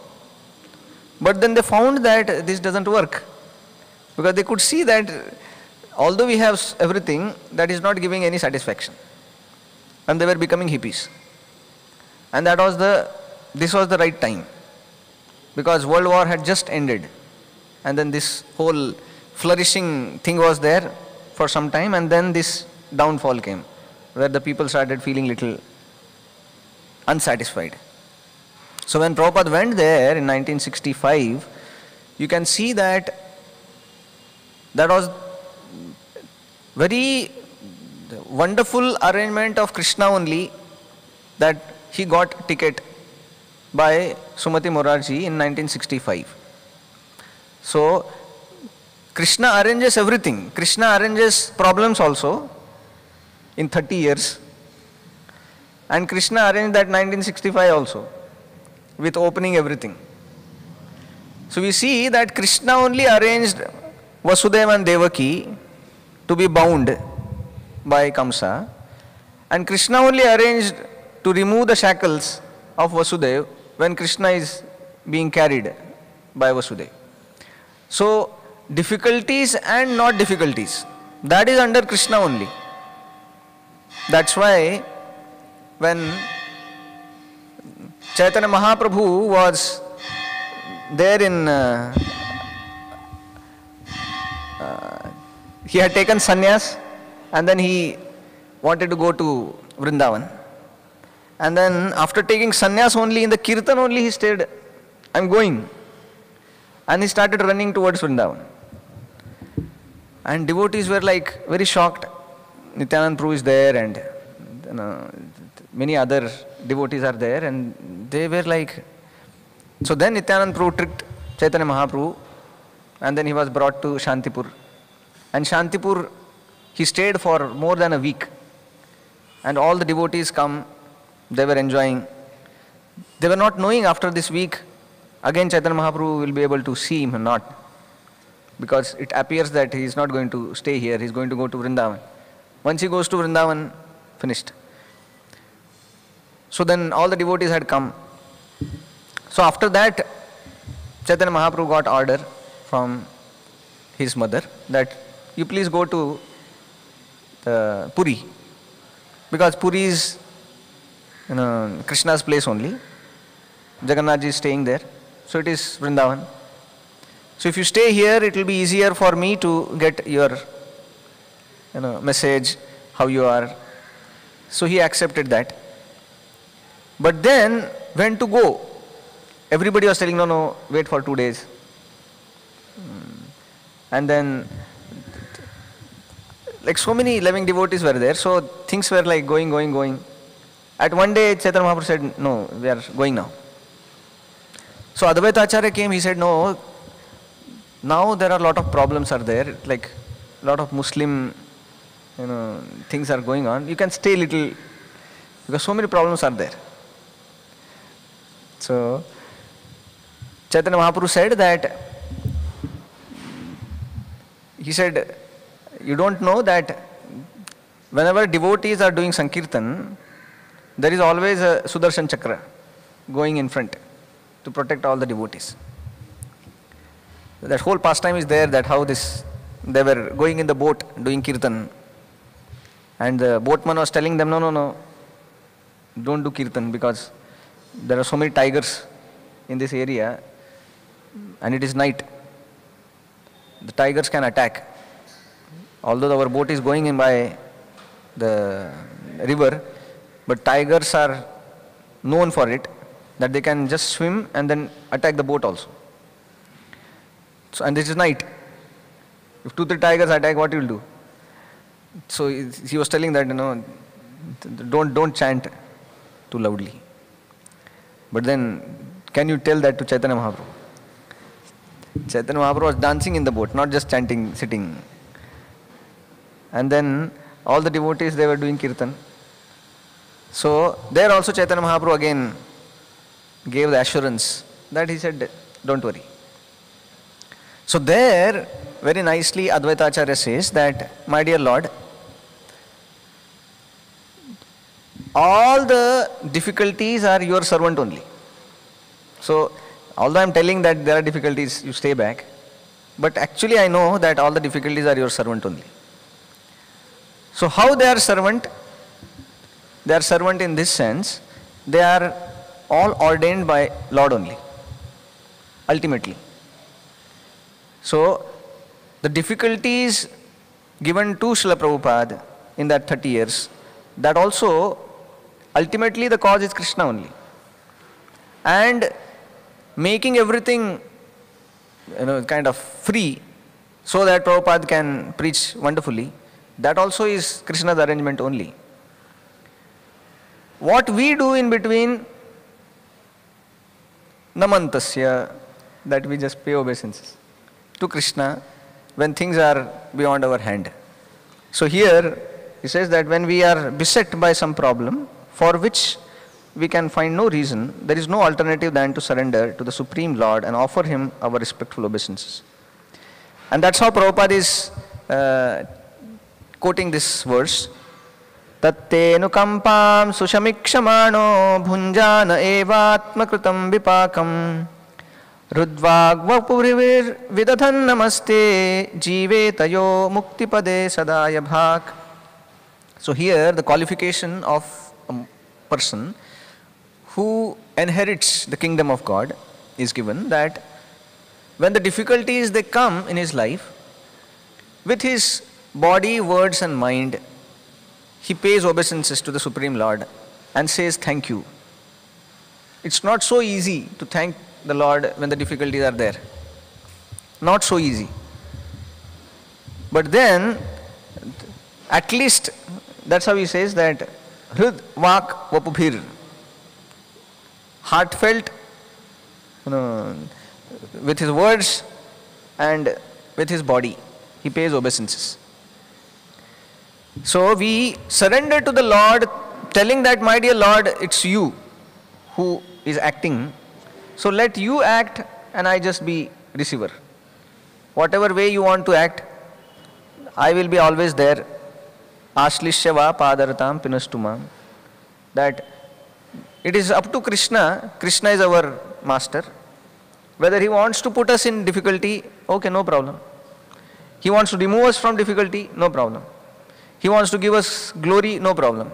But then they found that this doesn't work, because they could see that although we have everything, that is not giving any satisfaction. And they were becoming hippies. And this was the right time. because World War had just ended. And then this whole flourishing thing was there for some time, and then this downfall came, where the people started feeling little unsatisfied. So when Prabhupada went there in 1965, you can see that that was very wonderful arrangement of Krishna only, that he got ticket by Sumati Morarji in 1965. So Krishna arranges everything. Krishna arranges problems also in 30 years. And Krishna arranged that 1965 also, with opening everything. So we see that Krishna only arranged Vasudeva and Devaki to be bound by Kamsa, and Krishna only arranged to remove the shackles of Vasudeva when Krishna is being carried by Vasudeva. So difficulties and not difficulties, that is under Krishna only. That's why when Chaitanya Mahaprabhu was there in, he had taken sannyas, and then he wanted to go to Vrindavan. And then after taking sannyas only, in the kirtan only he stayed, I'm going. And he started running towards Vrindavan. And devotees were like very shocked. Nityanand Prabhu is there, and many other devotees are there, and they were like, so then Nityanand Prabhu tricked Chaitanya Mahaprabhu, and then he was brought to Shantipur. And Shantipur, he stayed for more than a week. And all the devotees come, they were enjoying. They were not knowing after this week, again Chaitanya Mahaprabhu will be able to see him or not. Because it appears that he is not going to stay here, he is going to go to Vrindavan. Once he goes to Vrindavan, finished. So then all the devotees had come. So after that, Chaitanya Mahaprabhu got order from his mother that you please go to Puri, because Puri is Krishna's place only. Jagannath ji is staying there, so it is Vrindavan. So if you stay here, it will be easier for me to get your message, how you are. So he accepted that. But then when to go, everybody was telling, no, wait for 2 days. And then like so many loving devotees were there, so things were like going. At one day Chaitanya Mahaprabhu said, no, we are going now. So Advaita Acharya came, he said, no, now there are a lot of problems are there, like a lot of Muslim things are going on. You can stay little, because so many problems are there. So Chaitanya Mahaprabhu said that, he said, you don't know that whenever devotees are doing Sankirtan, there is always a Sudarshan Chakra going in front to protect all the devotees. That whole pastime is there, that how they were going in the boat doing Kirtan, and the boatman was telling them, no, don't do Kirtan, because there are so many tigers in this area and it is night. The tigers can attack. Although our boat is going in by the river, but tigers are known for it, that they can just swim and then attack the boat also. So, and this is night. If 2-3 tigers attack, what you will do? So he was telling that, don't chant too loudly. But then, can you tell that to Chaitanya Mahaprabhu? Chaitanya Mahaprabhu was dancing in the boat, not just chanting, sitting. And then all the devotees, they were doing Kirtan. So there also Chaitanya Mahaprabhu again gave the assurance that he said, don't worry. So there, very nicely Advaita Acharya says that, my dear Lord, all the difficulties are your servant only. So although I am telling that there are difficulties, you stay back, but actually I know that all the difficulties are your servant only. So how they are servant? They are servant in this sense, they are all ordained by Lord only. ultimately. So, the difficulties given to Srila Prabhupada in that 30 years, that also, ultimately the cause is Krishna only. And making everything, kind of free, so that Prabhupada can preach wonderfully, that also is Krishna's arrangement only. What we do in between, namantasya, that we just pay obeisances to Krishna when things are beyond our hand. So here, he says that when we are beset by some problem for which we can find no reason, there is no alternative than to surrender to the Supreme Lord and offer Him our respectful obeisances. And that's how Prabhupada is quoting this verse. Tatte nukampam sushamikshamano bhunjana evatma kritam vipakam rudvagvapurivir vidadhan namaste jivetayo muktipade sadaya bhak. So here the qualification of a person who inherits the kingdom of God is given, that when the difficulties they come in his life, with his body, words and mind, he pays obeisances to the Supreme Lord and says thank you. It's not so easy to thank the Lord when the difficulties are there. Not so easy. But then, at least, that's how he says that Hrid Vak Vapubhir, heartfelt, with his words and with his body, he pays obeisances. So we surrender to the Lord, telling that, my dear Lord, it's you who is acting. So let you act and I just be receiver. Whatever way you want to act, I will be always there. Ashlishyava padaratam pinastumam. That it is up to Krishna. Krishna is our master. Whether he wants to put us in difficulty, okay, no problem. He wants to remove us from difficulty, no problem. He wants to give us glory, no problem.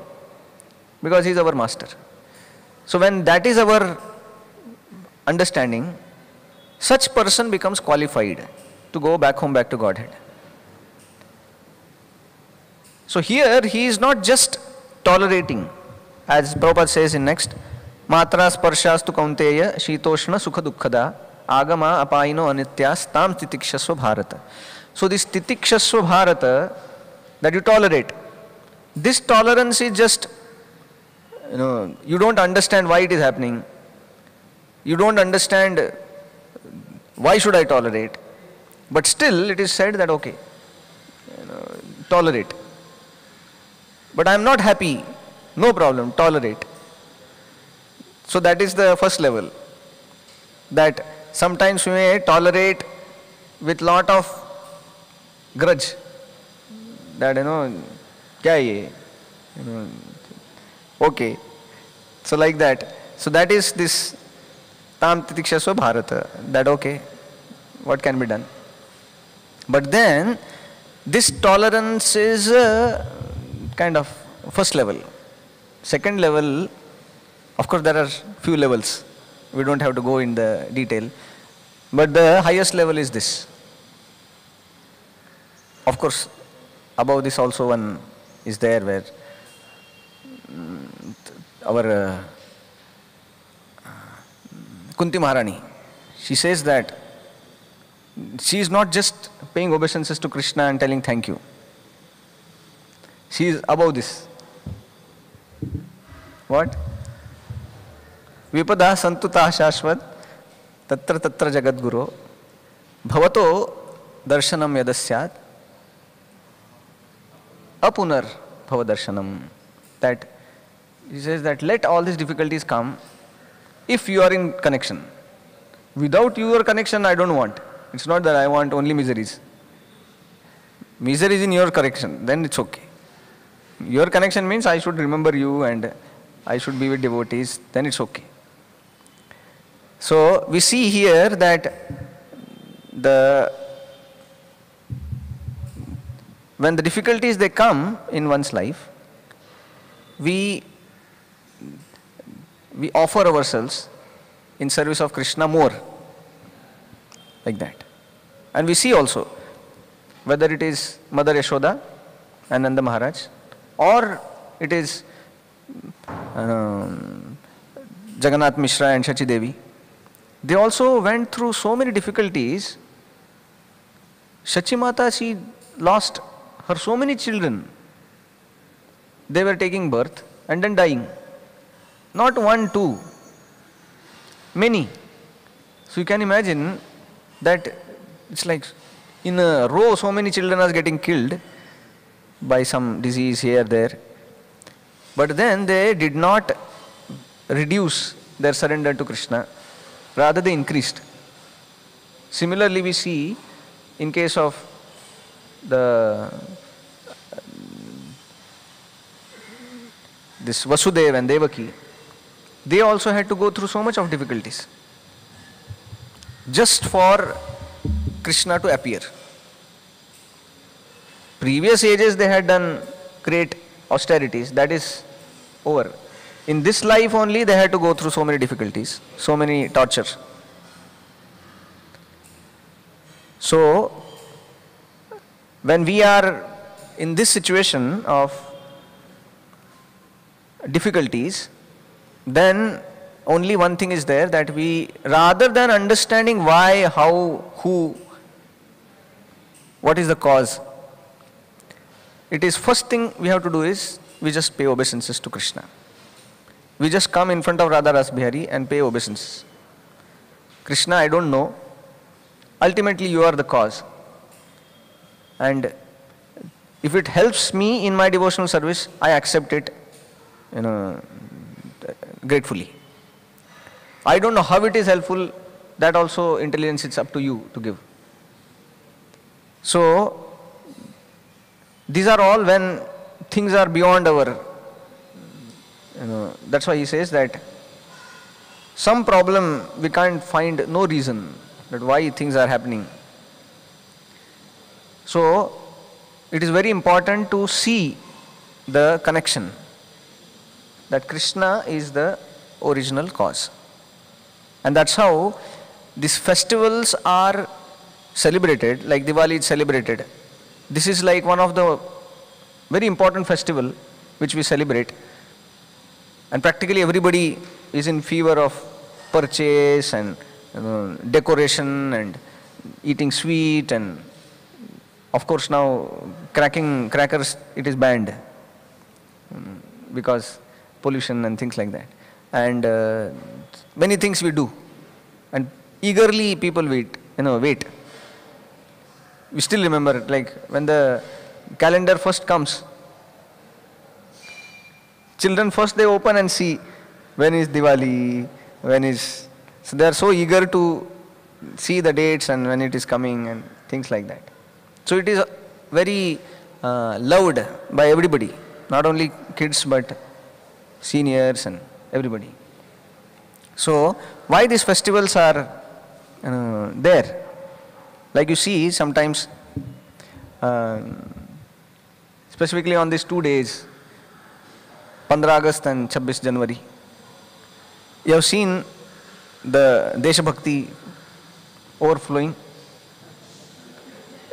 Because he is our master. So when that is our understanding, such person becomes qualified to go back home, back to Godhead. So here he is not just tolerating, as Prabhupada says in next, Matra sparshastu kaunteya shitoshna sukha dukkhada agama apayino anityas tam titikshasva bharata. So this titikshasva bharata that you tolerate, this tolerance is just, you don't understand why it is happening. You don't understand why should I tolerate. But still it is said that okay, tolerate. But I am not happy, no problem, tolerate. So that is the first level. That sometimes we may tolerate with lot of grudge. That kya ye? Okay. So like that. So that is this tam titikshasva bharata. That okay, what can be done? But then this tolerance is kind of first level. Second level, of course there are few levels. We don't have to go in the detail. But the highest level is this. Of course, above this also one is there where our Kunti Maharani, she says that she is not just paying obeisances to Krishna and telling thank you. She is above this. What? Vipada santuta shashvat tatra tatra jagat guru bhavato darshanam yadasyat apunar bhava darshanam. That he says that let all these difficulties come if you are in connection. Without your connection, I don't want. It's not that I want only miseries. Miseries in your connection, then it's okay. Your connection means I should remember you and I should be with devotees, then it's okay. So we see here that when the difficulties they come in one's life, we offer ourselves in service of Krishna more. like that. And we see also, whether it is Mother Yashoda and Nanda Maharaj, or it is Jagannath Mishra and Shachi Devi, they also went through so many difficulties. Shachi Mata, she lost her so many children. They were taking birth and then dying. Not one, two, many. So you can imagine that it's like in a row so many children are getting killed by some disease here, there. But then they did not reduce their surrender to Krishna, rather they increased. Similarly, we see in case of this Vasudeva and Devaki, they also had to go through so much of difficulties just for Krishna to appear. Previous ages they had done great austerities, that is over. In this life only they had to go through so many difficulties, so many tortures. So, when we are in this situation of difficulties, then only one thing is there, that we, rather than understanding why, how, who, what is the cause, it is first thing we have to do is, we just pay obeisances to Krishna. We just come in front of Radha Ras Bihari and pay obeisances. Krishna, I don't know. Ultimately, you are the cause. And if it helps me in my devotional service, I accept it, gratefully. I don't know how it is helpful, that also intelligence, it's up to you to give. So, these are all when things are beyond our, that's why he says that some problem we can't find no reason that why things are happening. So, it is very important to see the connection, that Krishna is the original cause. And that's how these festivals are celebrated, like Diwali is celebrated. This is like one of the very important festival which we celebrate. And practically everybody is in fever of purchase and decoration and eating sweet, and of course now cracking crackers, it is banned because pollution and things like that. And many things we do, and eagerly people wait. We still remember, like when the calendar first comes, children first they open and see when is Diwali, so they are so eager to see the dates and when it is coming and things like that. So it is very loved by everybody, not only kids but seniors and everybody. So why these festivals are there? Like you see sometimes, specifically on these 2 days, 15 August and 26 January, you have seen the Desha Bhakti overflowing.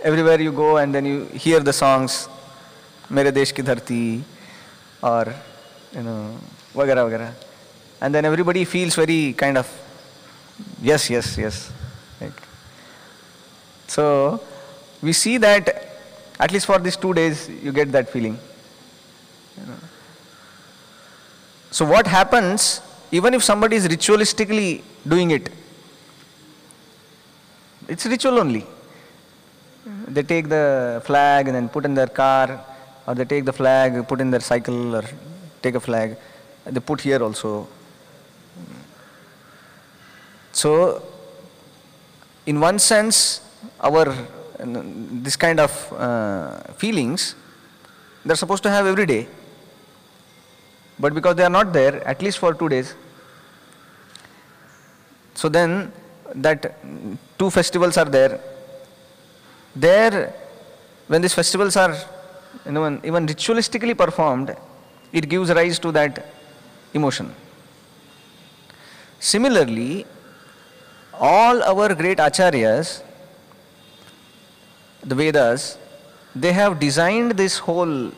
Everywhere you go and then you hear the songs, Mere Desh Ki Dharti, or vagara vagara. And then everybody feels very kind of, yes. Like, so, we see that at least for these 2 days you get that feeling. So what happens, even if somebody is ritualistically doing it, it's ritual only. They take the flag and then put in their car, or they take the flag, put in their cycle, or take a flag, and they put here also. So, in one sense, this kind of feelings, they're supposed to have every day. But because they are not there, at least for 2 days, so then that 2 festivals are there. There, when these festivals are even ritualistically performed, it gives rise to that emotion. Similarly, all our great acharyas, the Vedas, they have designed this whole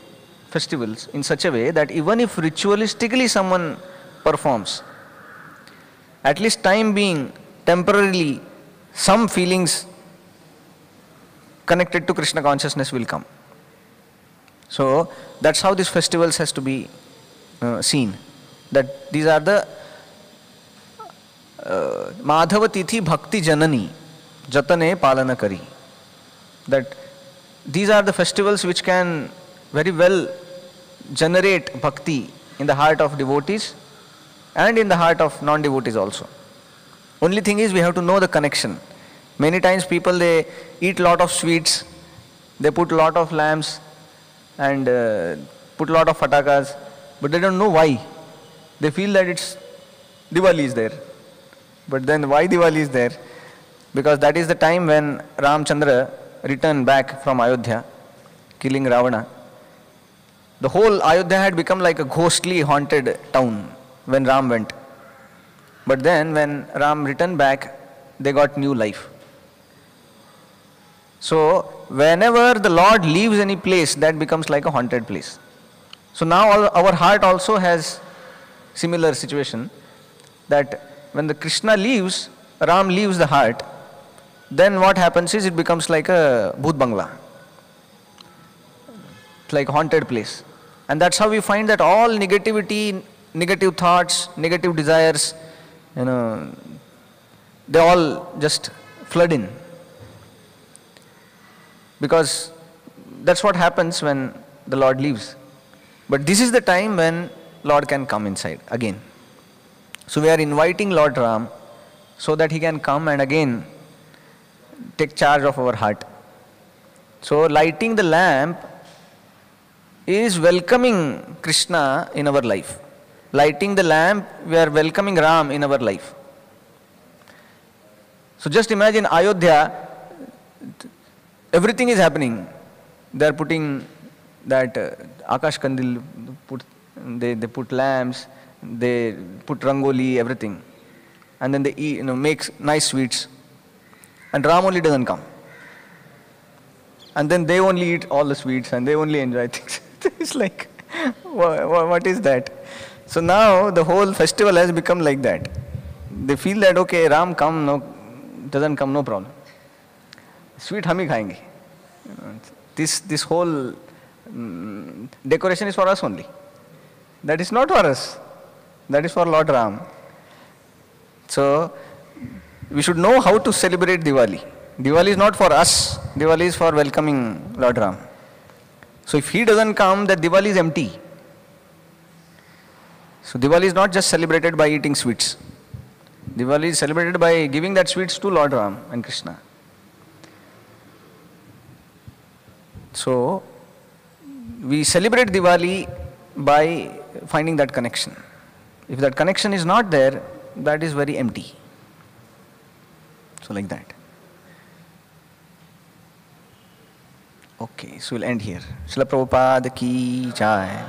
festivals in such a way that even if ritualistically someone performs, at least time being, temporarily, some feelings connected to Krishna consciousness will come. So that's how these festivals has to be seen. That these are the Madhava Tithi Bhakti Janani Jatane Palana Kari. That these are the festivals which can very well generate bhakti in the heart of devotees and in the heart of non-devotees also. Only thing is we have to know the connection. Many times people, they eat lot of sweets, they put lot of lamps and put lot of fatakas, but they don't know why. They feel that it's Diwali is there. But then why Diwali is there? Because that is the time when Ramchandra returned back from Ayodhya, killing Ravana. The whole Ayodhya had become like a ghostly haunted town when Ram went. But then when Ram returned back, they got new life. So whenever the Lord leaves any place, that becomes like a haunted place. So now our heart also has similar situation, that when the Krishna leaves, Ram leaves the heart, then what happens is it becomes like a Bhoot Bangla. It's like a haunted place. And that's how we find that all negativity, negative thoughts, negative desires, they all just flood in. Because that's what happens when the Lord leaves. But this is the time when Lord can come inside again. So we are inviting Lord Ram so that he can come and again take charge of our heart. So lighting the lamp is welcoming Krishna in our life. Lighting the lamp, we are welcoming Ram in our life. So just imagine Ayodhya, everything is happening. They are putting that Akash Kandil, they put lamps, they put rangoli, everything. And then they eat, make nice sweets. And Ram only doesn't come. And then they only eat all the sweets and they only enjoy things. It's like, what is that? So now the whole festival has become like that. They feel that, okay, Ram doesn't come, no problem. Sweet hum hi khayenge. This whole decoration is for us only. That is not for us. That is for Lord Ram. So we should know how to celebrate Diwali. Diwali is not for us. Diwali is for welcoming Lord Ram. So if he doesn't come, that Diwali is empty. So Diwali is not just celebrated by eating sweets. Diwali is celebrated by giving that sweets to Lord Ram and Krishna. So we celebrate Diwali by finding that connection. If that connection is not there, that is very empty. So like that. Okay, so we'll end here. Srila Prabhupada ki jai.